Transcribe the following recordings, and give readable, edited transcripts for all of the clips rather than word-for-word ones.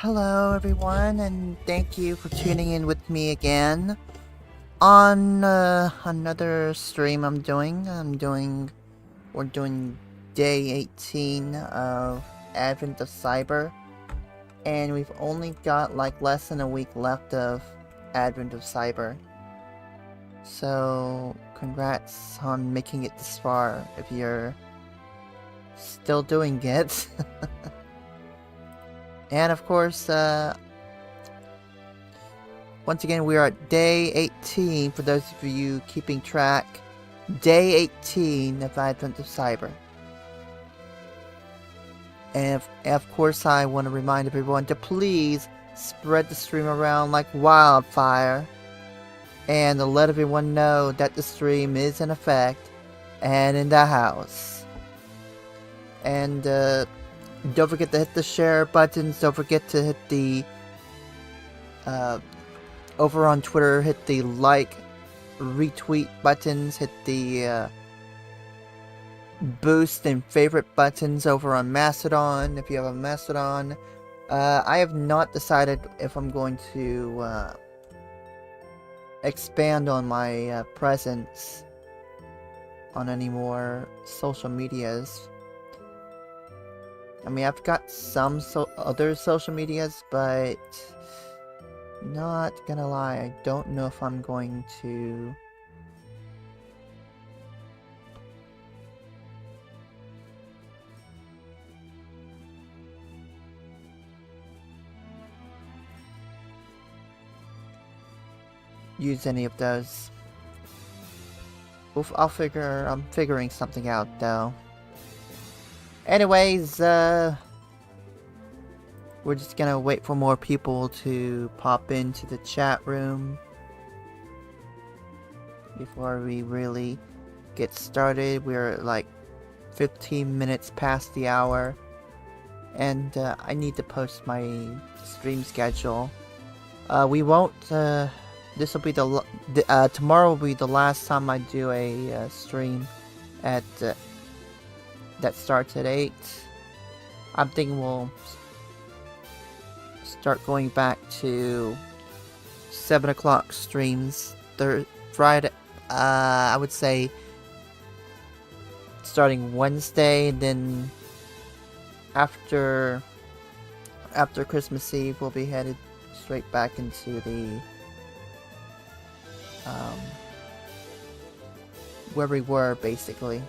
Hello everyone, and thank you for tuning in with me again on another stream we're doing day 18 of Advent of Cyber, and we've only got like less than a week left of Advent of Cyber. So congrats on making it this far if you're still doing it. And of course, once again, we are at day 18, for those of you keeping track. Day 18 of Advent of Cyber. And of course, I want to remind everyone to please spread the stream around like wildfire. And to let everyone know that the stream is in effect and in the house. And don't forget to hit the share buttons. Don't forget to hit the over on Twitter, hit the like, retweet buttons, hit the boost and favorite buttons over on Mastodon if you have a Mastodon. I have not decided if I'm going to expand on my presence on any more social medias. I mean, I've got some other social medias, but not gonna lie, I don't know if I'm going to use any of those. I'm figuring something out though. Anyways, we're just gonna wait for more people to pop into the chat room before we really get started. We're like 15 minutes past the hour, and I need to post my stream schedule. We won't. This will be tomorrow will be the last time I do a stream at that starts at 8. I'm thinking we'll start going back to 7 o'clock streams Friday. I would say starting Wednesday, and then after Christmas Eve, we'll be headed straight back into the where we were basically.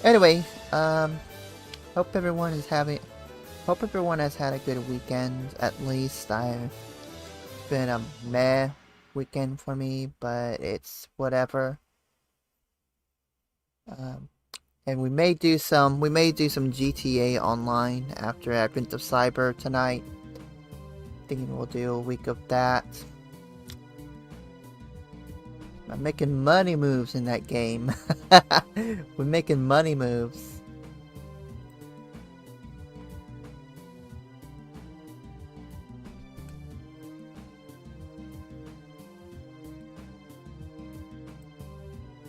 Anyway, hope everyone has had a good weekend. At least it's been a meh weekend for me, but it's whatever. And we may do some GTA Online after Advent of Cyber tonight. Thinking we'll do a week of that. I'm making money moves in that game. We're making money moves.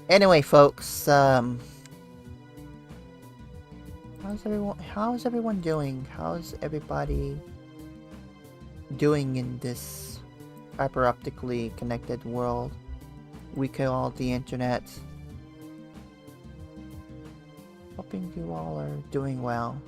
Anyway, folks, how's everyone doing? How's everybody doing in this fiber optically connected world we call the internet? Hoping you all are doing well.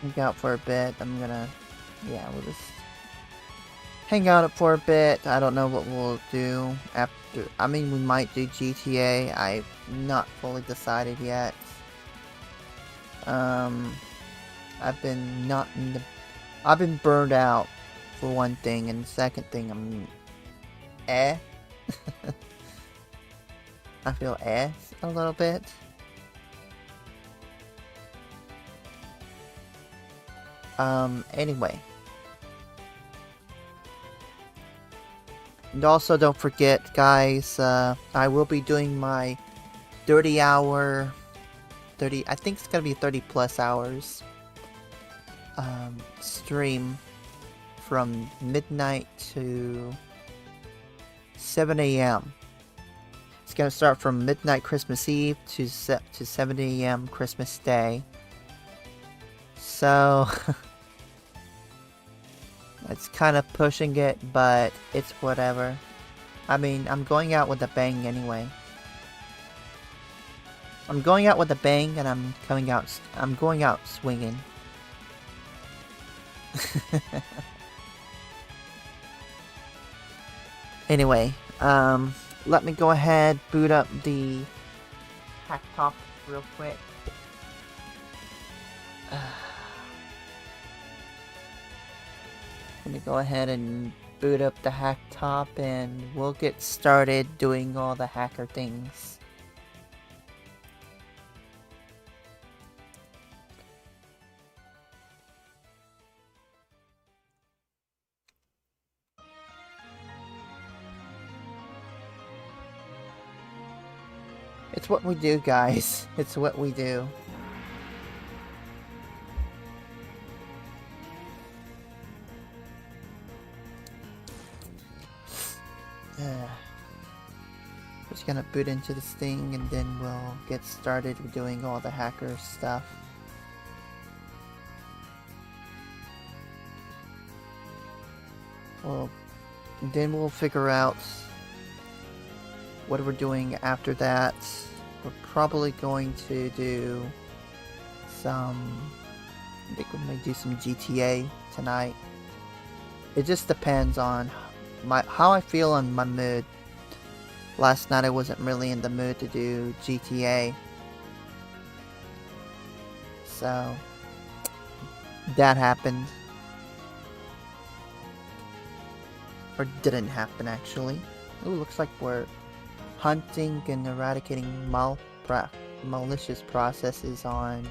hang out for a bit. Yeah, we'll just hang out for a bit. I don't know what we'll do after. I mean, we might do GTA. I'm not fully decided yet. I've been not in the. I've been burned out for one thing, and the second thing, I feel a little bit. Anyway. And also don't forget, guys, I will be doing my 30-hour, I think it's gonna be 30 plus hours, stream from midnight to 7 a.m. It's gonna start from midnight Christmas Eve to 7 a.m. Christmas Day. So it's kind of pushing it, but it's whatever. I mean, I'm going out with a bang anyway. I'm going out with a bang, and I'm going out swinging. Anyway, let me go ahead, boot up the hack top real quick. Let me go ahead and boot up the hack top, and we'll get started doing all the hacker things. It's what we do, guys. It's what we do. Just gonna boot into this thing, and then we'll get started with doing all the hacker stuff. Well, then we'll figure out what we're doing after that. We're probably going to do some... I think we may do some GTA tonight. It just depends on how I feel on my mood. Last night I wasn't really in the mood to do GTA. So that happened. Or didn't happen, actually. Ooh, looks like we're hunting and eradicating malicious processes on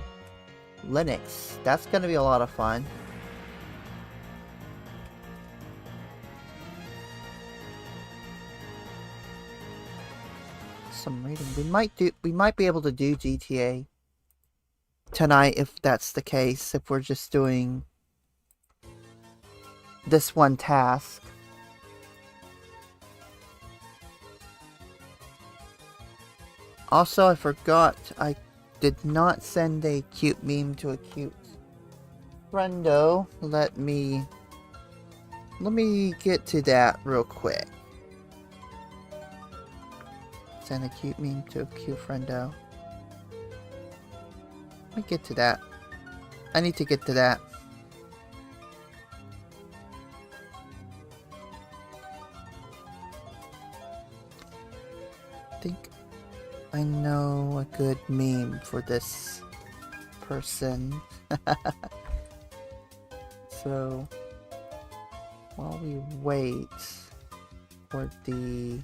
Linux. That's gonna be a lot of fun. Some reading. We might be able to do GTA tonight if that's the case, if we're just doing this one task. Also, I forgot, I did not send a cute meme to a cute friendo. Let me get to that real quick. Send a cute meme to a cute friendo. Let me get to that. I need to get to that. I think I know a good meme for this person. So, while we wait for the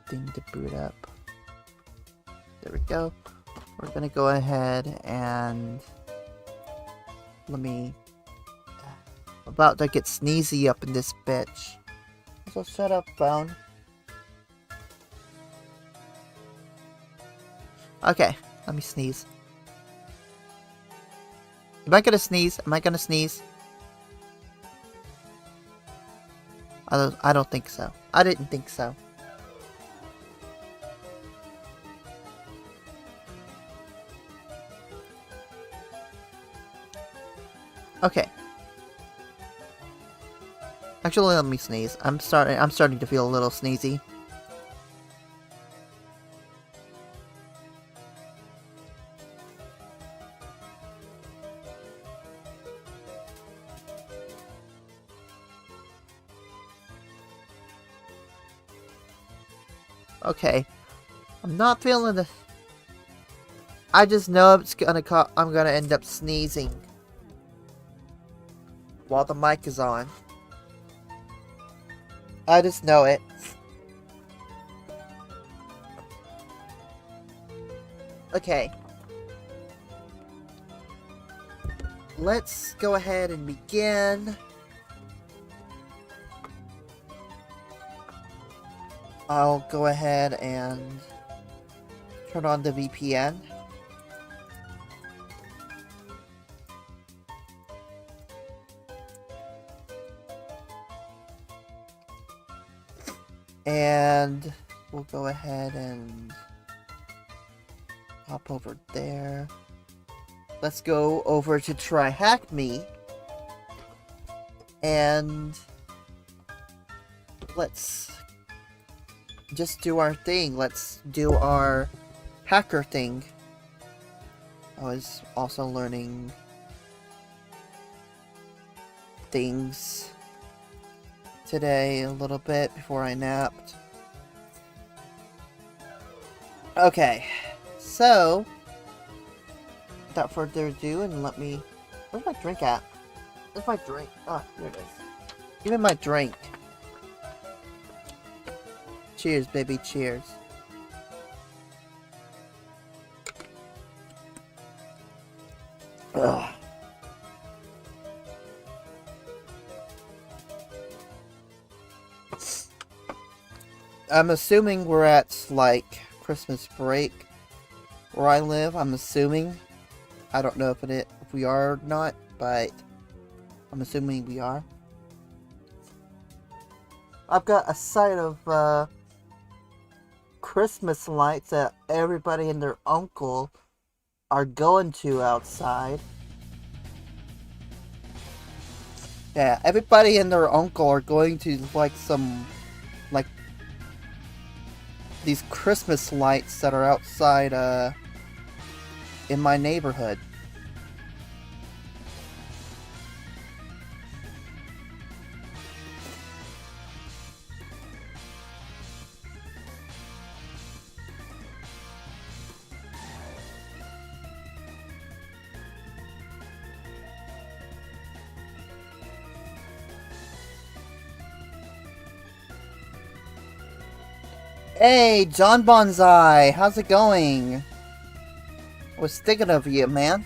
thing to boot up. There we go. We're gonna go ahead and about to get sneezy up in this bitch. So shut up, phone. Okay, let me sneeze. Am I gonna sneeze? Am I gonna sneeze? I don't think so. I didn't think so. Okay. Actually, let me sneeze. I'm starting to feel a little sneezy. Okay. I'm not feeling the... I just know I'm gonna end up sneezing while the mic is on. I just know it. Okay. Let's go ahead and begin. I'll go ahead and turn on the VPN. And we'll go ahead and hop over there. Let's go over to TryHackMe. And let's just do our thing. Let's do our hacker thing. I was also learning things today a little bit before I napped. Okay, so without further ado, and let me... Where's my drink at? Where's my drink? Oh, here it is. Give me my drink. Cheers, baby, cheers. Ugh. I'm assuming we're at, like, Christmas break where I live. I'm assuming. I don't know if we are or not, but I'm assuming we are. I've got a sight of Christmas lights that everybody and their uncle are going to outside. Yeah, everybody and their uncle are going to like these Christmas lights that are outside in my neighborhood. Hey, John Bonsai, how's it going? I was thinking of you, man.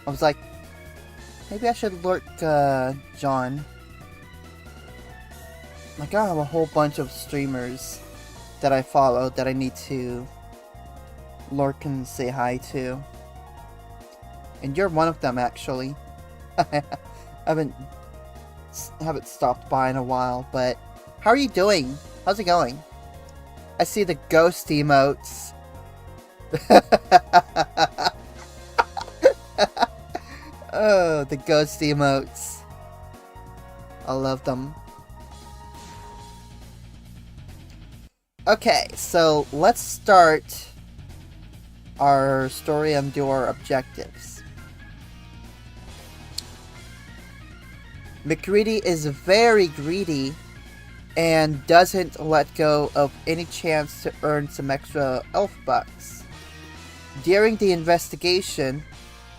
I was like, maybe I should lurk, John. Like, I have a whole bunch of streamers that I follow that I need to lurk and say hi to. And you're one of them, actually. I haven't stopped by in a while, but... How are you doing? How's it going? I see the ghost emotes. Oh, the ghost emotes. I love them. Okay, so let's start our story and do our objectives. McGreedy is very greedy and doesn't let go of any chance to earn some extra elf bucks. During the investigation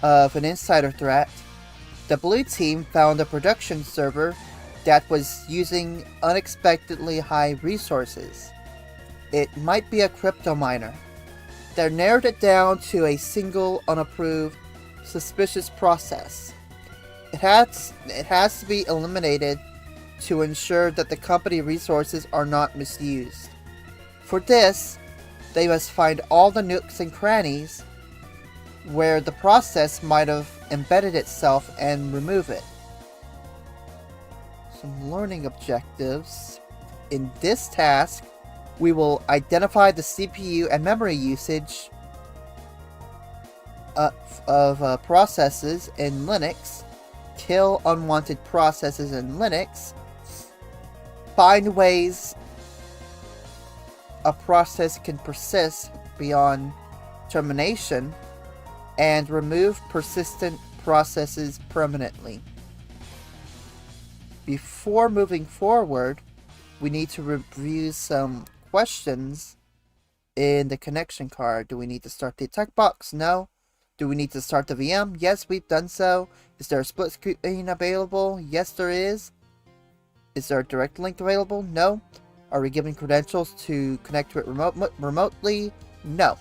of an insider threat, the blue team found a production server that was using unexpectedly high resources. It might be a crypto miner. They narrowed it down to a single unapproved, suspicious process. It has to be eliminated to ensure that the company resources are not misused. For this, they must find all the nooks and crannies where the process might have embedded itself and remove it. Some learning objectives. In this task, we will identify the CPU and memory usage of processes in Linux, kill unwanted processes in Linux, find ways a process can persist beyond termination, and remove persistent processes permanently. Before moving forward, we need to review some questions in the connection card. Do we need to start the attack box? No. Do we need to start the VM? Yes, we've done so. Is there a split screen available? Yes, there is. Is there a direct link available? No. Are we given credentials to connect to it remotely? No.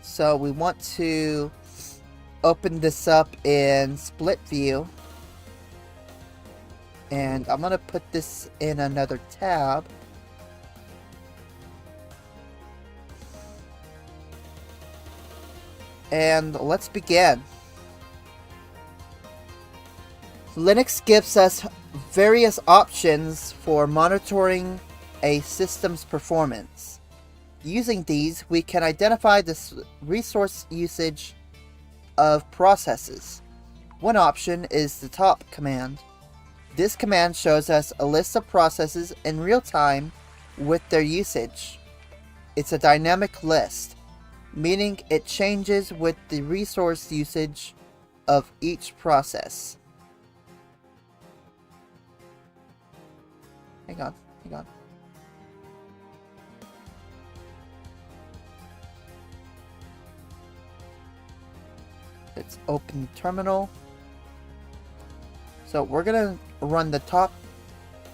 So we want to open this up in split view. And I'm going to put this in another tab. And let's begin. Linux gives us various options for monitoring a system's performance. Using these, we can identify the resource usage of processes. One option is the top command. This command shows us a list of processes in real time with their usage. It's a dynamic list, meaning it changes with the resource usage of each process. Hang on. Let's open the terminal. So we're going to run the top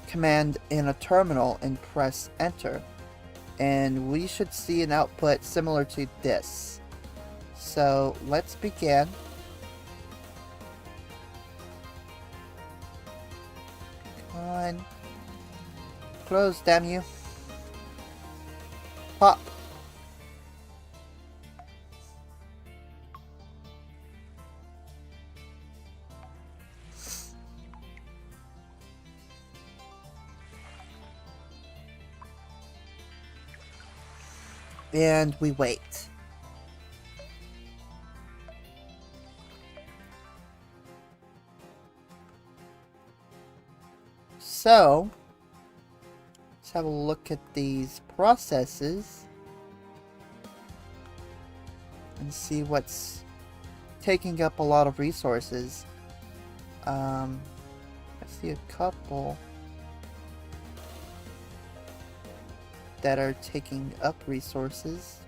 command in a terminal and press enter. And we should see an output similar to this. So let's begin. Come on. Close, damn you. Pop. And we wait. So, let's have a look at these processes and see what's taking up a lot of resources. I see a couple that are taking up resources.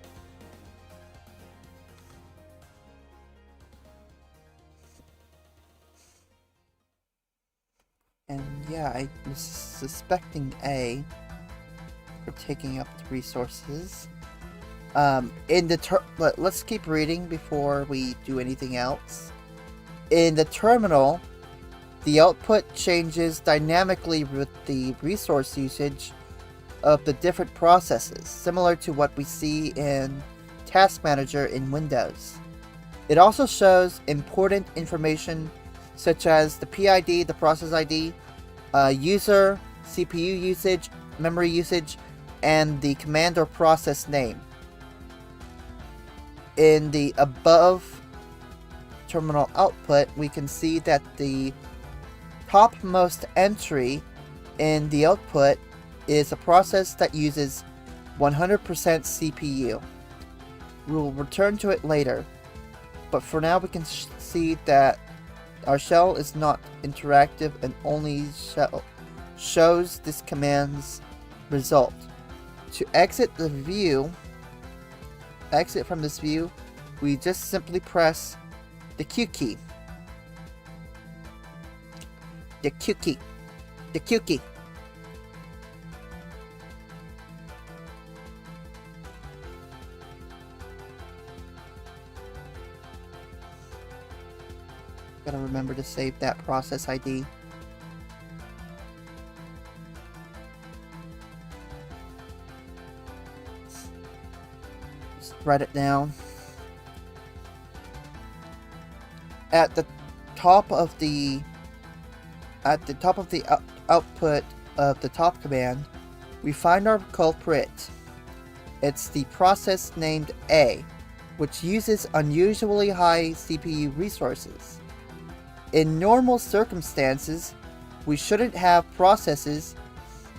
And yeah, I was suspecting A for taking up the resources. But let's keep reading before we do anything else. In the terminal, the output changes dynamically with the resource usage of the different processes, similar to what we see in Task Manager in Windows. It also shows important information such as the PID, the process ID, user, CPU usage, memory usage, and the command or process name. In the above terminal output, we can see that the topmost entry in the output is a process that uses 100% CPU. We will return to it later, but for now we can see that our shell is not interactive and only shows this command's result. To exit the view, exit from this view, we just simply press the Q key. The Q key. The Q key. Gotta remember to save that process ID. Just write it down. At the top of the output of the top command, we find our culprit. It's the process named A, which uses unusually high CPU resources. In normal circumstances, we shouldn't have processes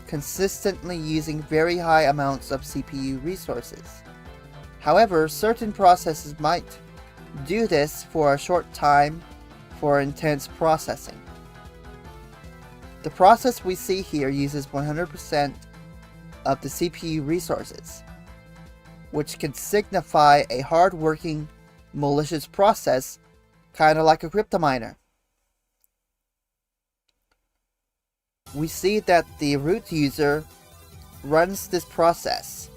consistently using very high amounts of CPU resources. However, certain processes might do this for a short time for intense processing. The process we see here uses 100% of the CPU resources, which can signify a hard-working, malicious process, kind of like a crypto miner. We see that the root user runs this process.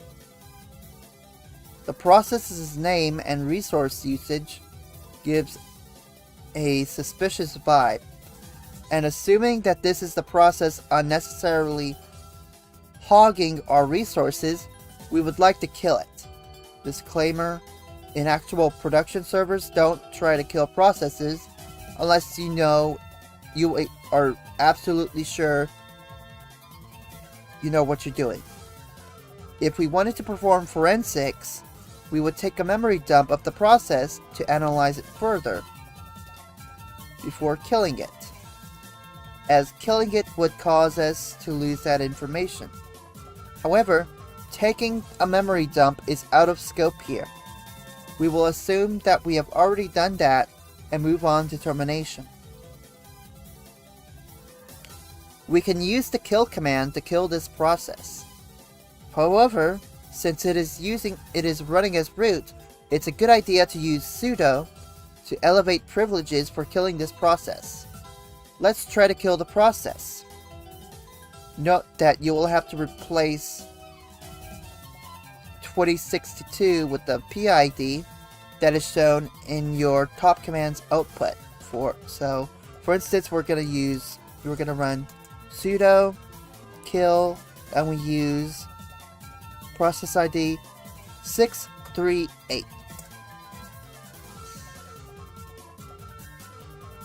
The process's name and resource usage gives a suspicious vibe, and assuming that this is the process unnecessarily hogging our resources, we would like to kill it. Disclaimer: in actual production servers, don't try to kill processes unless you are absolutely sure you know what you're doing. If we wanted to perform forensics, we would take a memory dump of the process to analyze it further before killing it, as killing it would cause us to lose that information. However, taking a memory dump is out of scope here. We will assume that we have already done that and move on to termination. We can use the kill command to kill this process. However, since it is running as root, it's a good idea to use sudo to elevate privileges for killing this process. Let's try to kill the process. Note that you will have to replace 2062 with the PID that is shown in your top command's output. For instance, we're gonna run sudo kill, and we use process ID 638.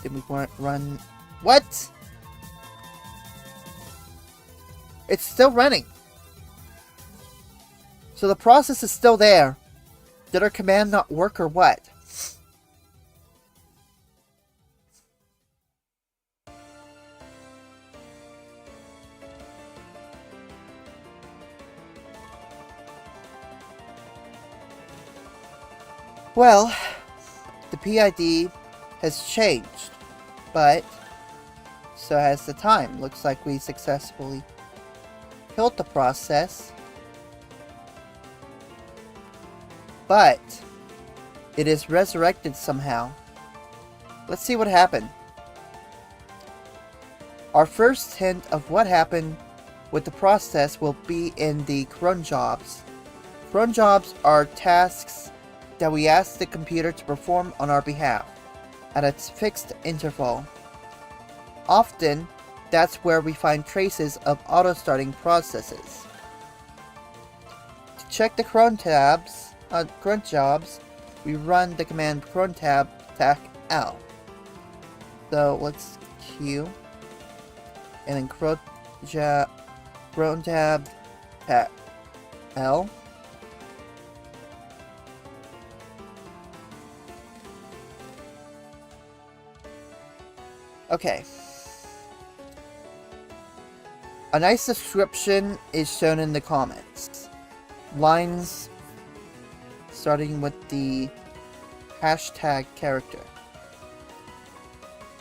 Then we want to run. What? It's still running. So the process is still there. Did our command not work or what? Well, the PID has changed, but so has the time. Looks like we successfully killed the process, but it is resurrected somehow. Let's see what happened. Our first hint of what happened with the process will be in the cron jobs. Cron jobs are tasks that we ask the computer to perform on our behalf at a fixed interval. Often, that's where we find traces of auto-starting processes. To check the cron jobs, we run the command cron tab tac l. So let's Q and then cron tab tac l. Okay. A nice description is shown in the comments. Lines starting with the hashtag character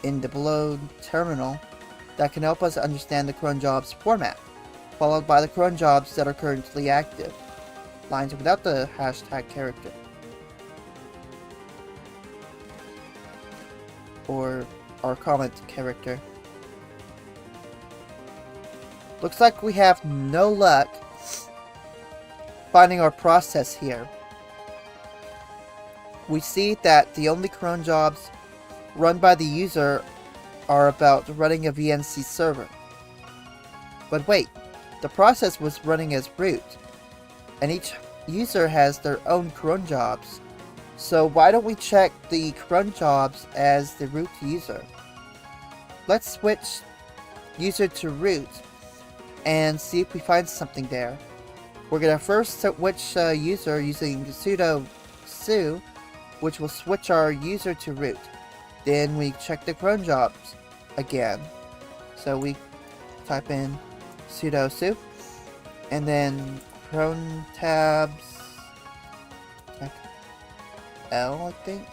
in the below terminal that can help us understand the cron jobs format, followed by the cron jobs that are currently active. Lines without the hashtag character, or our comment character. Looks like we have no luck finding our process here. We see that the only cron jobs run by the user are about running a VNC server. But wait, the process was running as root, and each user has their own cron jobs. So why don't we check the cron jobs as the root user? Let's switch user to root and see if we find something there. We're gonna first switch user using sudo su, which will switch our user to root. Then we check the cron jobs again. So we type in sudo su, and then cron tabs L, I think.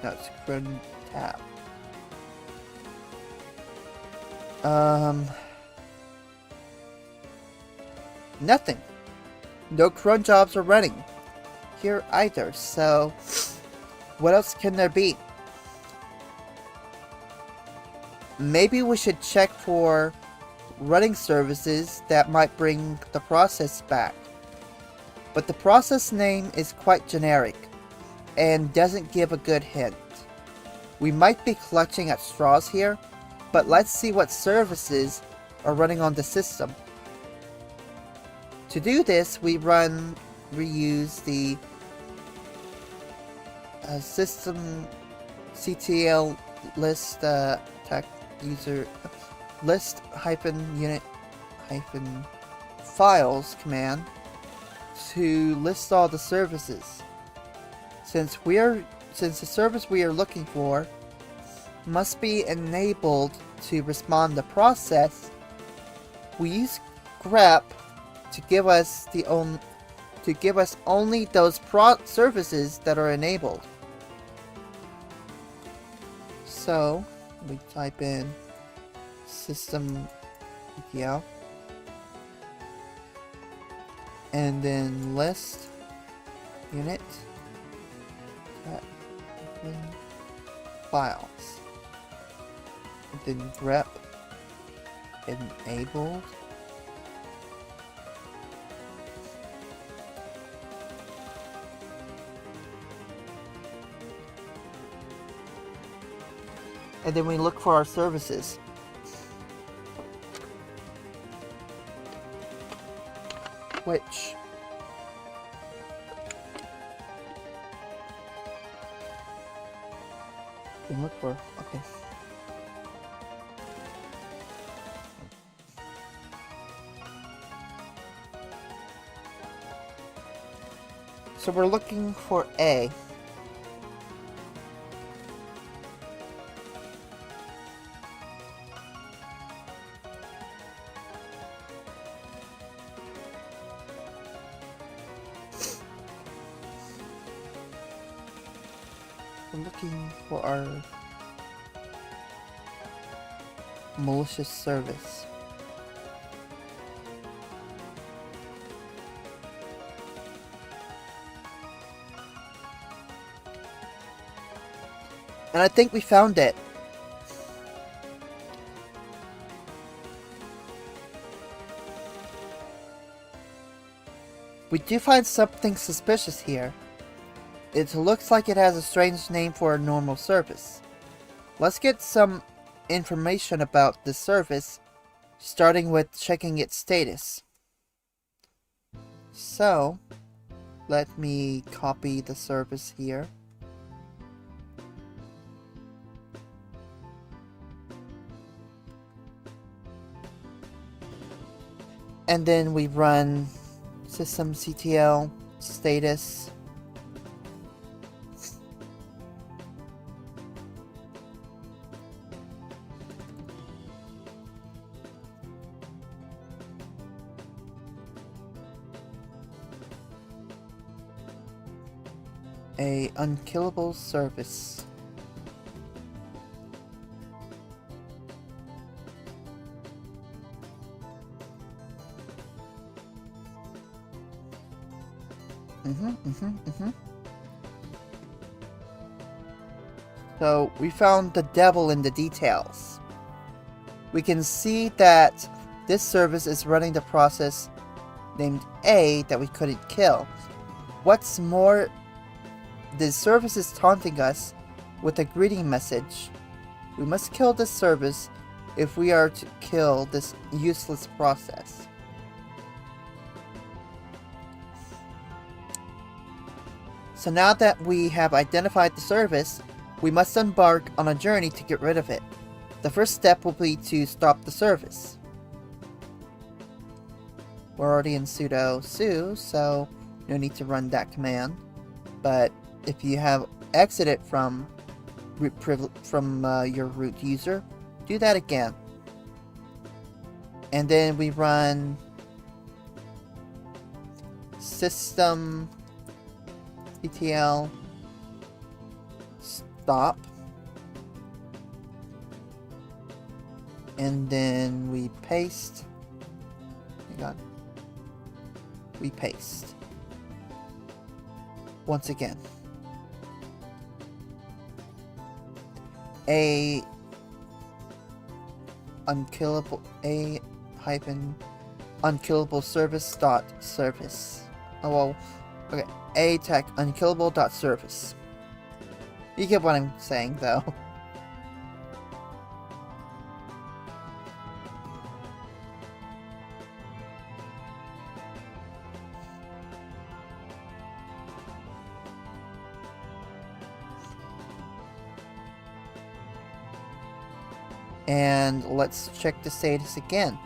No, it's cron tab. Nothing. No cron jobs are running here either, so what else can there be? Maybe we should check for running services that might bring the process back. But the process name is quite generic and doesn't give a good hint. We might be clutching at straws here, but let's see what services are running on the system. To do this, we use the system CTL list tech user list -unit -files command to list all the services. Since the service we are looking for must be enabled to respond to process, we use grep to give us only those services that are enabled. So we type in system CTL and then list unit files and then grep enabled and then we look for our services. Which we look for, okay. So we're looking for A. We're looking for our malicious service. And I think we found it. We do find something suspicious here. It looks like it has a strange name for a normal service. Let's get some information about this service, starting with checking its status. So, let me copy the service here. And then we run systemctl status. A unkillable service. So we found the devil in the details. We can see that this service is running the process named A that we couldn't kill. What's more, the service is taunting us with a greeting message. We must kill this service if we are to kill this useless process. So now that we have identified the service, we must embark on a journey to get rid of it. The first step will be to stop the service. We're already in sudo su, so no need to run that command. But if you have exited from your root user, do that again. And then we run system CTL stop And then we paste. Hang on. We paste. Once again. A unkillable unkillable service dot service. Oh well, okay. A tech unkillable dot service. You get what I'm saying, though. And let's check the status again.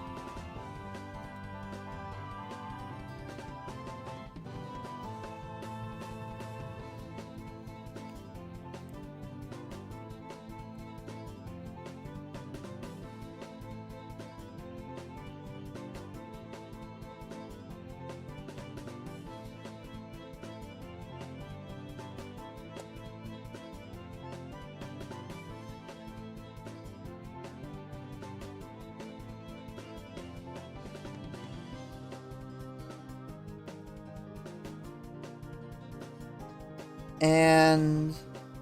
And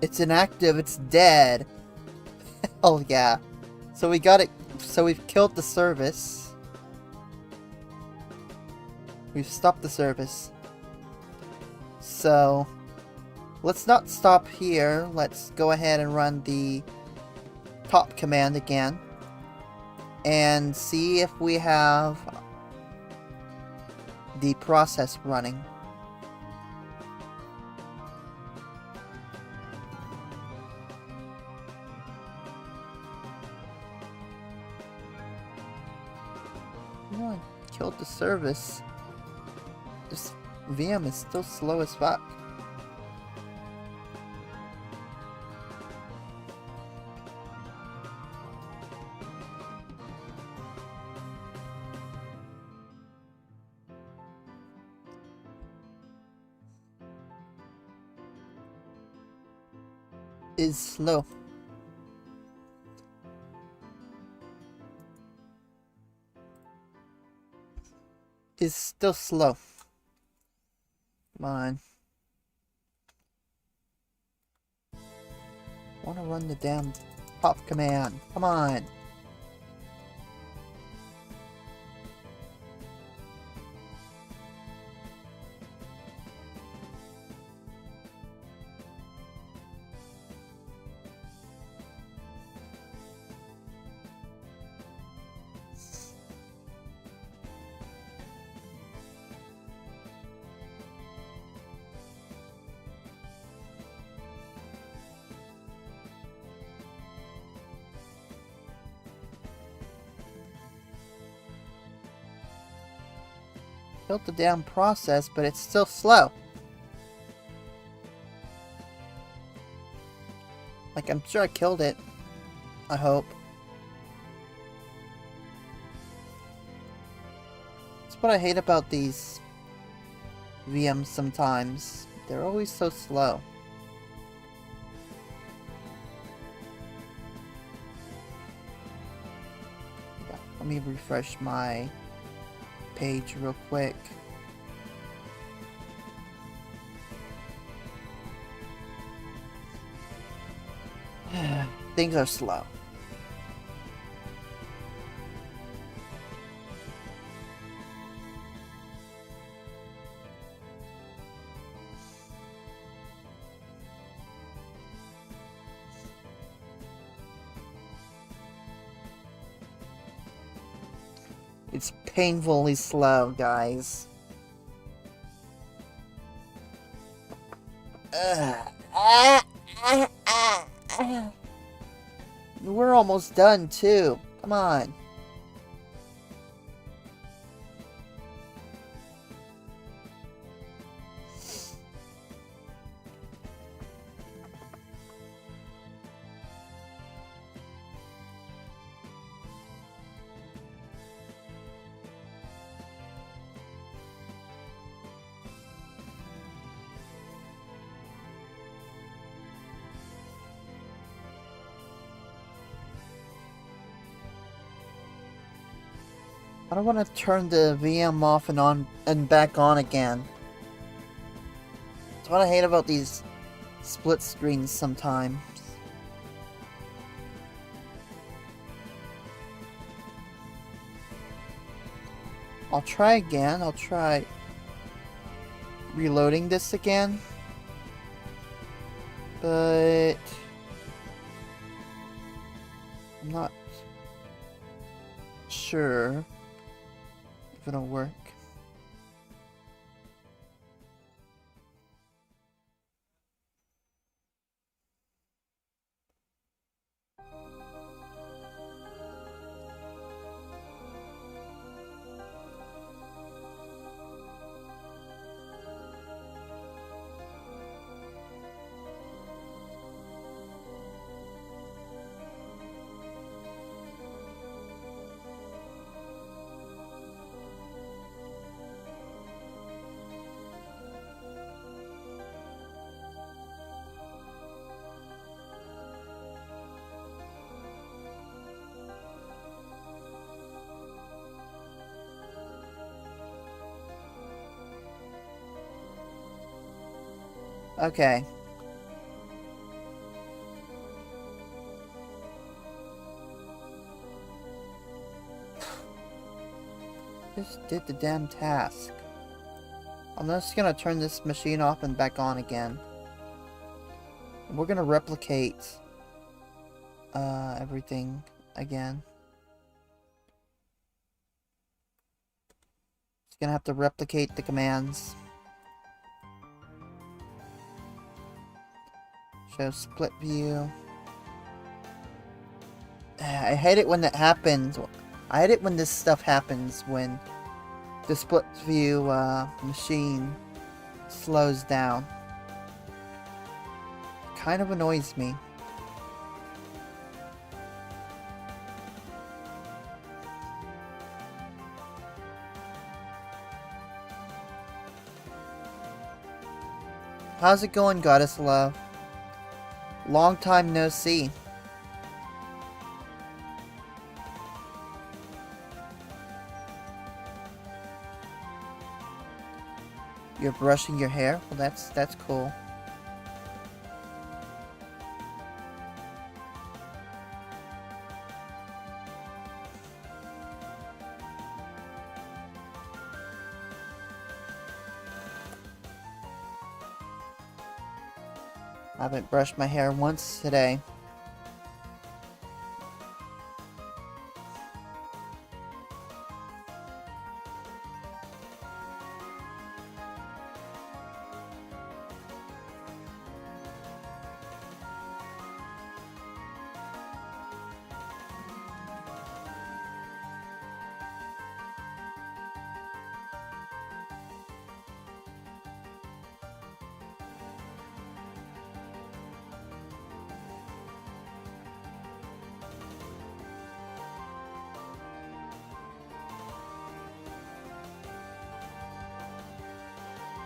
it's inactive, it's dead. Oh yeah. So we got it, so we've killed the service. We've stopped the service. So, let's not stop here. Let's go ahead and run the top command again. And see if we have the process running. I killed the service. This VM is still slow as fuck. Is slow. Is still slow. Come on. Wanna run the damn pop command. Come on. Built the damn process, but it's still slow. Like, I'm sure I killed it. I hope. That's what I hate about these VMs sometimes. They're always so slow. Yeah, let me refresh my page real quick. Things are slow. It's painfully slow, guys. We're almost done, too. Come on. I don't want to turn the VM off and on and back on again. That's what I hate about these split screens sometimes. I'll try again. I'll try reloading this again. But I'm not sure if it'll work. Okay. Just did the damn task. I'm just gonna turn this machine off and back on again. We're gonna replicate everything again. It's gonna have to replicate the commands. Show split view. I hate it when that happens. I hate it when this stuff happens, when the split view machine slows down. Kind of annoys me. How's it going, Goddess Love? Long time no see. You're brushing your hair? Well, that's cool. I haven't brushed my hair once today.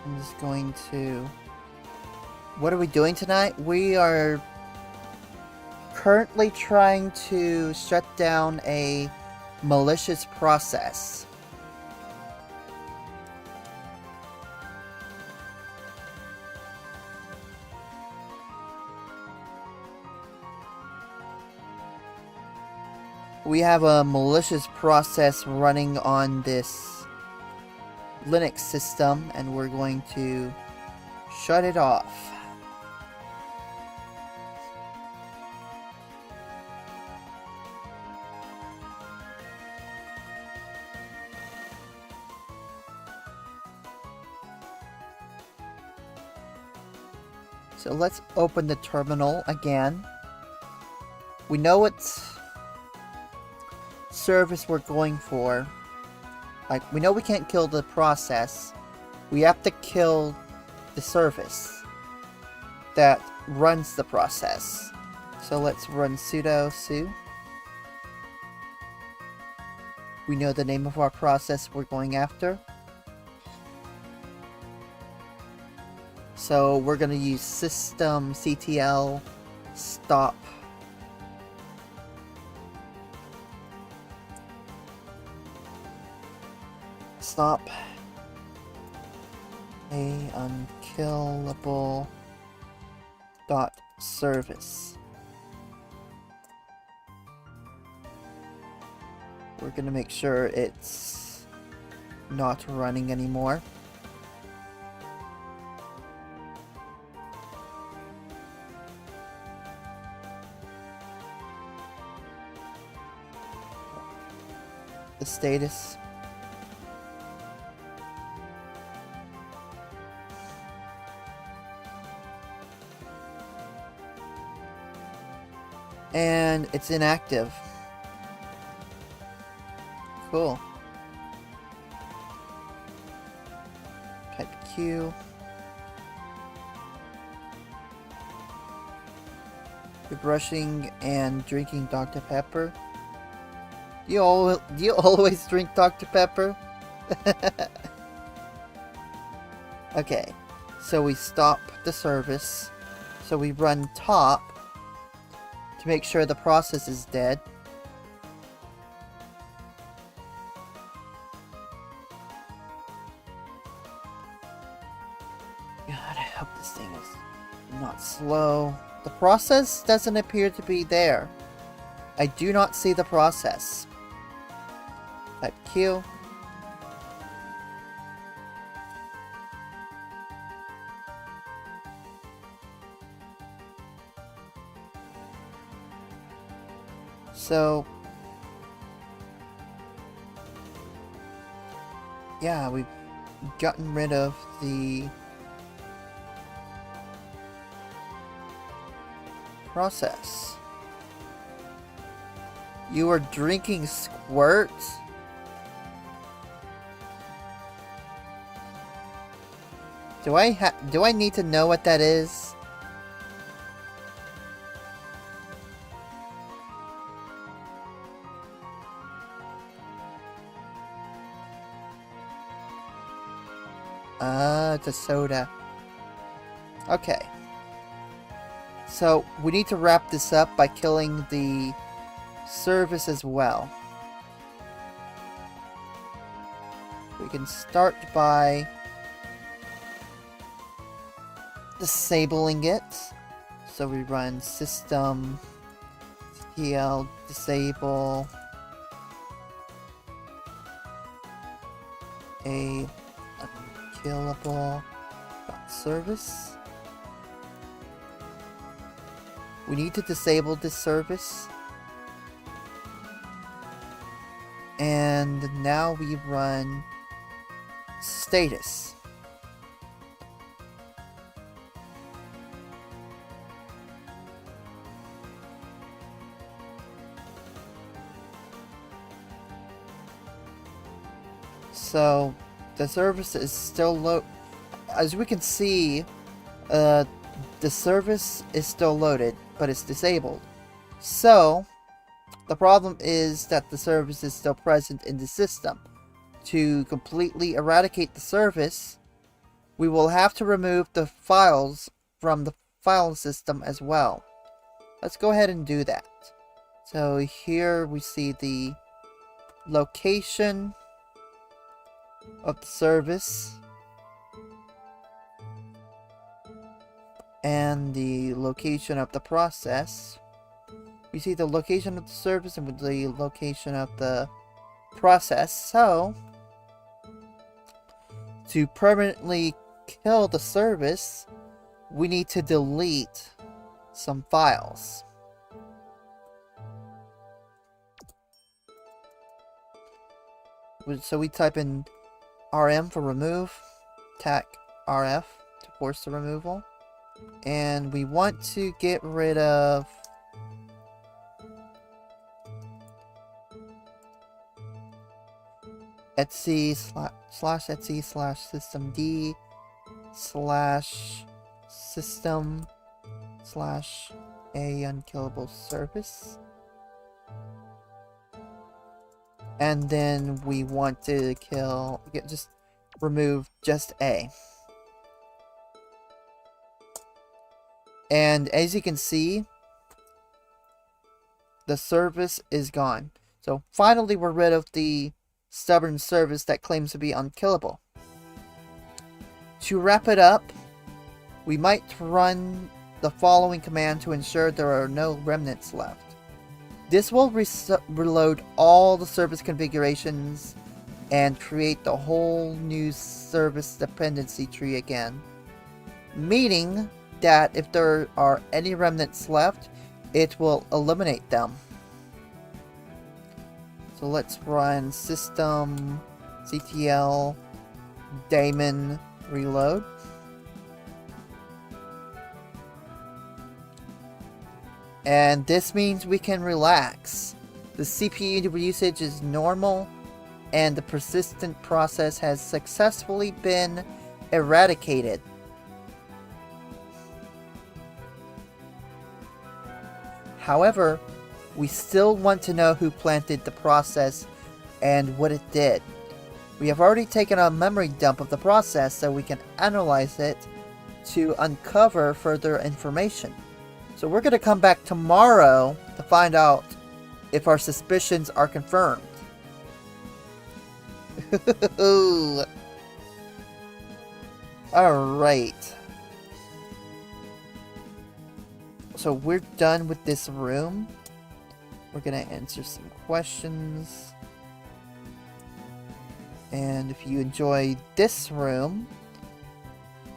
I'm just going to... What are we doing tonight? We are currently trying to shut down a malicious process. We have a malicious process running on this Linux system, and we're going to shut it off. So let's open the terminal again. We know what service we're going for. Like, we know we can't kill the process. We have to kill the service that runs the process. So let's run sudo su. We know the name of our process we're going after. So we're going to use systemctl stop. stop a unkillable dot service. We're gonna make sure it's not running anymore. The status. And it's inactive. Cool. Type Q. You're brushing and drinking Dr. Pepper. Do you always drink Dr. Pepper? Okay, so we stop the service. So we run top to make sure the process is dead. God, I hope this thing is not slow. The process doesn't appear to be there. I do not see the process. Type Q. So, yeah, we've gotten rid of the process. You are drinking squirt? Do I need to know what that is? It's a soda. Okay. So, we need to wrap this up by killing the service as well. We can start by disabling it. So we run system ctl disable a unkillable service. We need to disable this service. And now we run status. So the service is still low. As we can see, the service is still loaded, but it's disabled. So the problem is that the service is still present in the system. To completely eradicate the service, we will have to remove the files from the file system as well. Let's go ahead and do that. So here we see the location of the service and the location of the process. We see the location of the service and the location of the process. So to permanently kill the service, we need to delete some files. So we type in RM for remove, tac RF to force the removal, and we want to get rid of etsy /etsy /systemd /system /a unkillable service. And then we want to just remove just A. And as you can see, the service is gone. So finally we're rid of the stubborn service that claims to be unkillable. To wrap it up, we might run the following command to ensure there are no remnants left. This will reload all the service configurations and create the whole new service dependency tree again. Meaning that if there are any remnants left, it will eliminate them. So let's run system ctl daemon reload. And this means we can relax. The CPU usage is normal and the persistent process has successfully been eradicated. However, we still want to know who planted the process and what it did. We have already taken a memory dump of the process so we can analyze it to uncover further information. So we're going to come back tomorrow to find out if our suspicions are confirmed. Alright. So we're done with this room. We're going to answer some questions. And if you enjoy this room,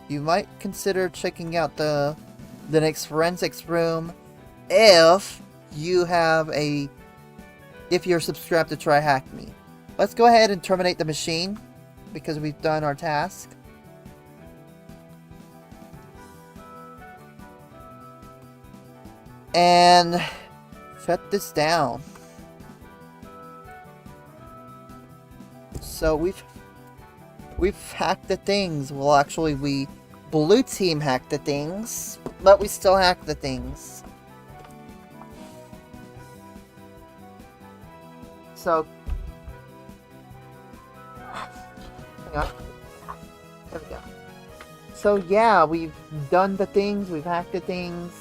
you might consider checking out the Linux Forensics room if you're subscribed to TryHackMe. Let's go ahead and terminate the machine because we've done our task. And shut this down. So we've hacked the things. Well, actually, we blue team hacked the things, but we still hacked the things. So, hang on. There we go. So yeah, we've done the things. We've hacked the things.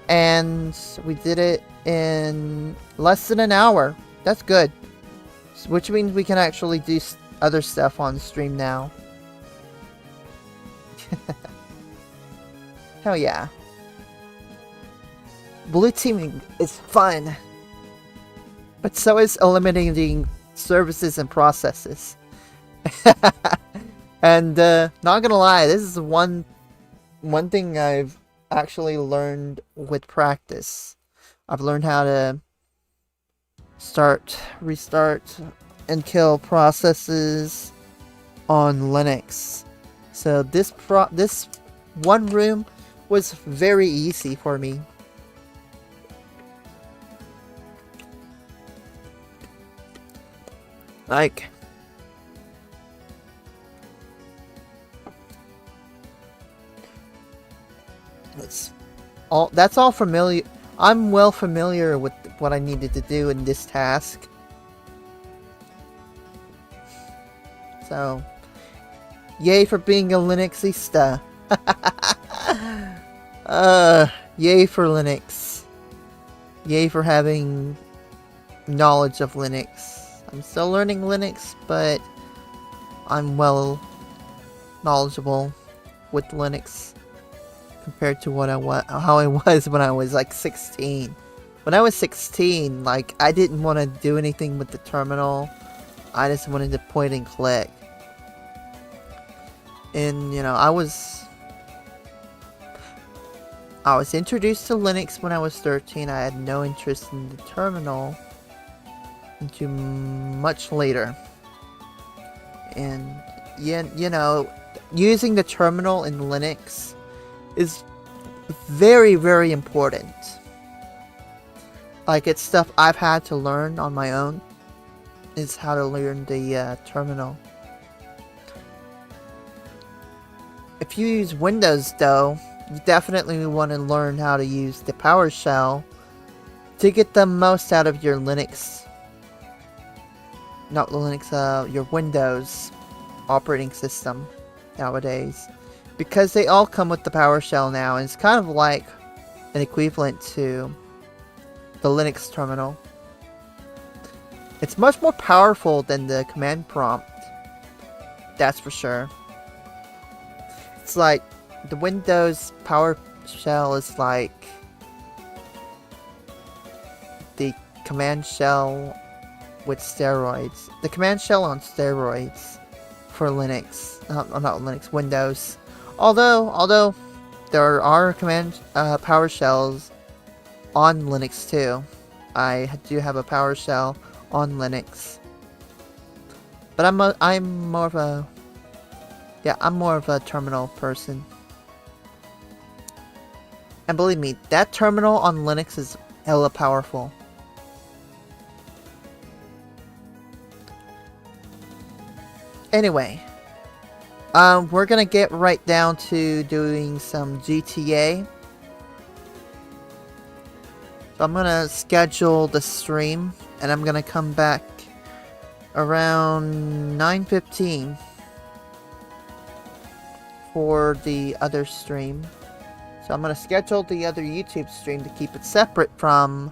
And we did it in less than an hour. That's good. Which means we can actually do other stuff on stream now. Hell yeah. Blue teaming is fun. But so is eliminating services and processes. And not gonna lie, this is one thing I've actually learned with practice. I've learned how to start, restart, and kill processes on Linux. So this one room was very easy for me. Like, that's all familiar. I'm well familiar with what I needed to do in this task. So, yay for being a Linuxista. Yay for Linux. Yay for having knowledge of Linux. I'm still learning Linux, but I'm well knowledgeable with Linux compared to how I was when I was like 16. When I was 16, like, I didn't want to do anything with the terminal. I just wanted to point and click. And, you know, I was introduced to Linux when I was 13. I had no interest in the terminal until much later. And, you know, using the terminal in Linux is very, very important. Like, it's stuff I've had to learn on my own, is how to learn the terminal. If you use Windows, though, you definitely want to learn how to use the PowerShell to get the most out of your Linux. Not Linux, your Windows operating system nowadays. Because they all come with the PowerShell now, and it's kind of like an equivalent to the Linux terminal. It's much more powerful than the command prompt. That's for sure. It's like the Windows PowerShell is like the command shell with steroids. The command shell on steroids for Linux. Not Linux, Windows. Although there are command PowerShells on Linux too. I do have a PowerShell on Linux. But I'm more of a terminal person. And believe me, that terminal on Linux is hella powerful. Anyway, we're gonna get right down to doing some GTA. So I'm gonna schedule the stream, and I'm gonna come back around 9:15 for the other stream. So I'm gonna schedule the other YouTube stream to keep it separate from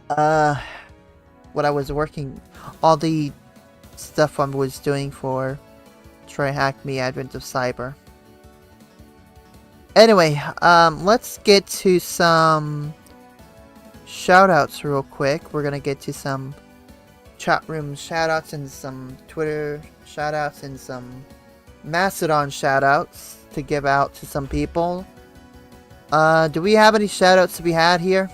what I was working, all the stuff I was doing for TryHackMe Advent of Cyber. Anyway, let's get to some shoutouts real quick. We're gonna get to some chat room shoutouts and some Twitter shoutouts and some Mastodon shoutouts to give out to some people. Do we have any shoutouts to be had here?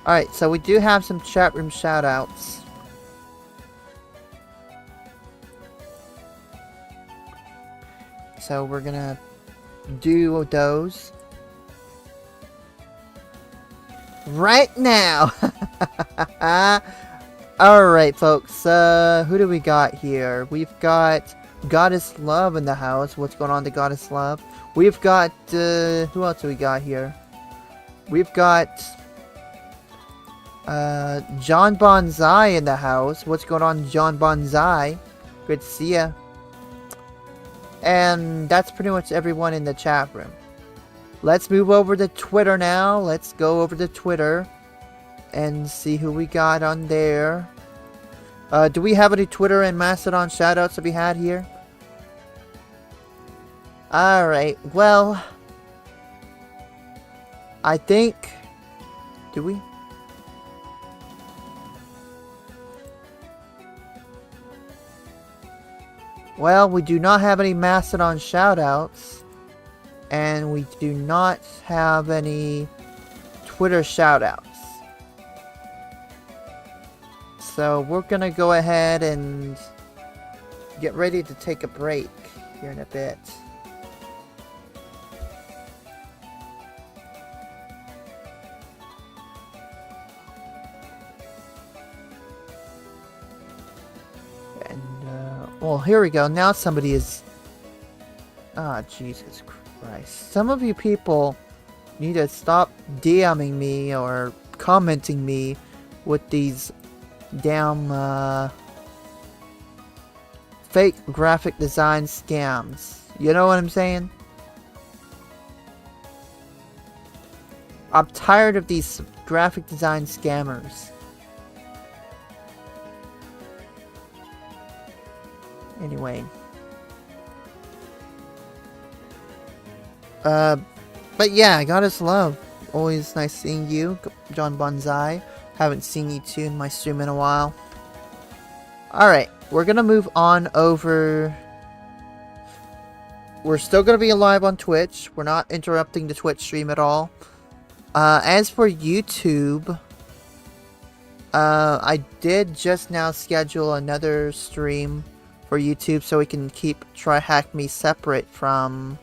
Alright, so we do have some chat room shoutouts. So we're gonna do those right now. Alright, folks. Who do we got here? We've got Goddess Love in the house. What's going on to Goddess Love? We've got, who else do we got here? We've got John Bonsai in the house. What's going on, John Bonsai? Good to see ya. And that's pretty much everyone in the chat room. Let's move over to Twitter now. Let's go over to Twitter and see who we got on there. Do we have any Twitter and Mastodon shoutouts to be had here? Alright, well, I think... Do we? Well, we do not have any Mastodon shoutouts, and we do not have any Twitter shoutouts. So we're gonna go ahead and get ready to take a break here in a bit. Well, here we go. Now somebody is... Ah, Jesus Christ. Some of you people need to stop DMing me or commenting me with these damn fake graphic design scams. You know what I'm saying? I'm tired of these graphic design scammers. Anyway. But yeah, Goddess Love. Always nice seeing you, John Bonsai. Haven't seen you two in my stream in a while. Alright, we're gonna move on over. We're still gonna be live on Twitch. We're not interrupting the Twitch stream at all. As for YouTube, I did just now schedule another stream for YouTube so we can keep TryHackMe separate from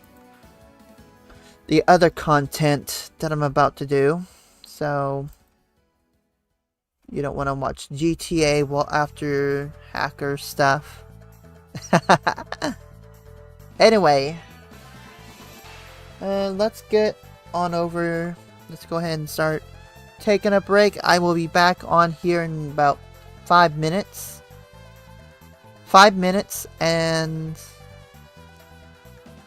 the other content that I'm about to do. So you don't want to watch GTA while after hacker stuff. Anyway, let's get on over let's go ahead and start taking a break. I will be back on here in about 5 minutes. 5 minutes, and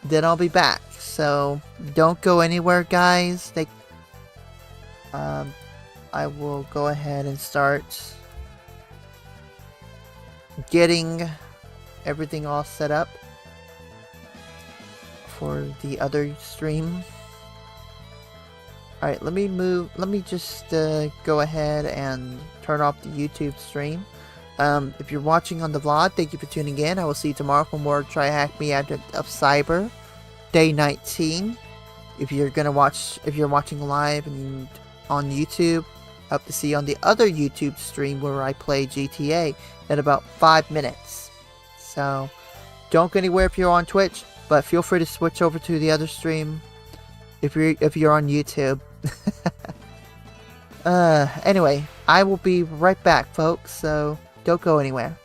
then I'll be back. So don't go anywhere, guys. I will go ahead and start getting everything all set up for the other stream. Alright, let me just go ahead and turn off the YouTube stream. If you're watching on the vlog, thank you for tuning in. I will see you tomorrow for more TryHackMe Advent of Cyber, Day 19. If you're watching live and on YouTube, I hope to see you on the other YouTube stream where I play GTA in about 5 minutes. So, don't go anywhere if you're on Twitch, but feel free to switch over to the other stream if you're on YouTube. Anyway, I will be right back, folks, so don't go anywhere.